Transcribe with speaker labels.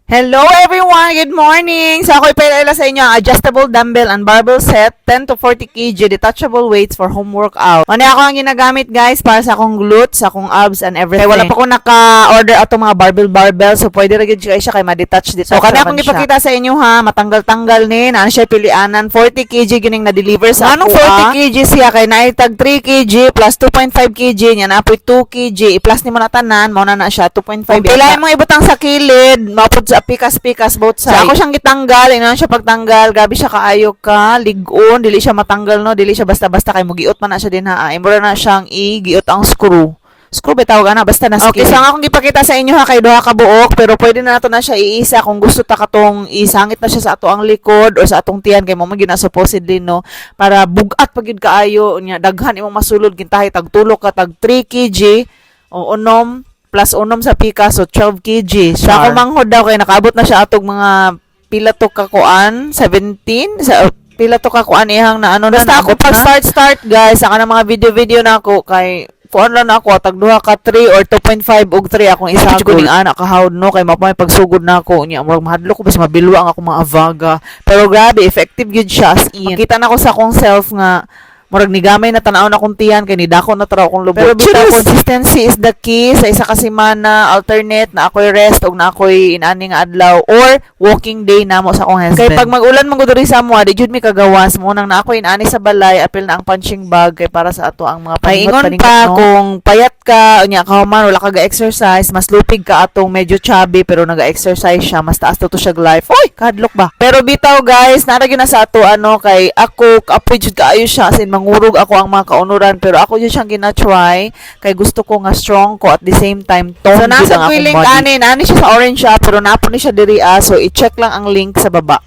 Speaker 1: Hello everyone! Good morning! So ako ipailala sa inyo ang adjustable dumbbell and barbell set, 10 to 40 kg detachable weights for home workout. Ano ako ang ginagamit guys para sa akong glutes, sa akong abs and everything. Wala pa ko naka-order ato mga barbell so pwede rin siya kay ma-detach dito. So kanya akong ipakita sa inyo ha, matanggal-tanggal ni, naan siya pilianan, 40 kg gining na-deliver sa ako. Anong 40 kg siya kay naitag 3 kg plus 2.5 kg niya na apoy 2 kg, i-plus ni mo na tanan, mauna na siya 2.5. Kung pilahin mo ibutang sa kilid, mapod sa pikas-pikas both sides. So, ako siyang gitanggal, ina siya pagtanggal, gabi siya kaayo ka, ligon, dili siya matanggal no, dili siya basta-basta kay mugiot man na siya din ha. Imura na siyang giot ang screw. Screw bitaw na basta na skill. Okay, so ang akong gipakita sa inyo ha kay duha ka buok, pero pwede na nato na siya iisa kung gusto ta katong isangit na siya sa ato ang likod or sa atong tiyan kay mo gina supposedly no para bugat pagid kaayo nya daghan imong masulod kintahi tag tulo ka tag 3 kg o unom plus unom sa pika, so 12 kg. So, ako manghod daw kay nakaabot na siya atog mga pila to kakuan, 17, sa pila to kakuan ihang na ano na. Basta ako pag start guys, saka na mga video na ako kay kuan lang ako tag duha ka 3 or 2.5 og 3 akong isa ko ning anak kahawd no kay mapay pagsugod na ako nya murag mahadlok ko bis mabilwa ang ako mga avaga. Pero grabe effective gyud siya as in. Makita na ko sa akong self nga murag ni gamay na tanaw na kong tiyan kay ni dako na taraw kong lubot. Pero bitaw consistency is the key sa isa ka semana, alternate na ako'y rest og na ako'y inani nga adlaw or walking day namo sa akong husband. Kay pag mag-ulan man gud diri sa mo, di jud mi kagawas mo nang na ako'y inani sa balay, apil na ang punching bag kay para sa ato ang mga paningot pa no? Kung payat ka unya ka man wala ka ga-exercise, mas lupig ka atong medyo chubby pero naga-exercise siya, mas taas to siya life. Oy, kadlok ba? Pero bitaw guys, nara gyud na sa ato ano kay ako apoy jud kaayo siya as in mangurog ako ang mga kaunuran pero ako yun siyang gina-try kay gusto ko nga strong ko at the same time tone so nasa feeling ani siya sa orange siya pero napo ni siya diri so i-check lang ang link sa baba.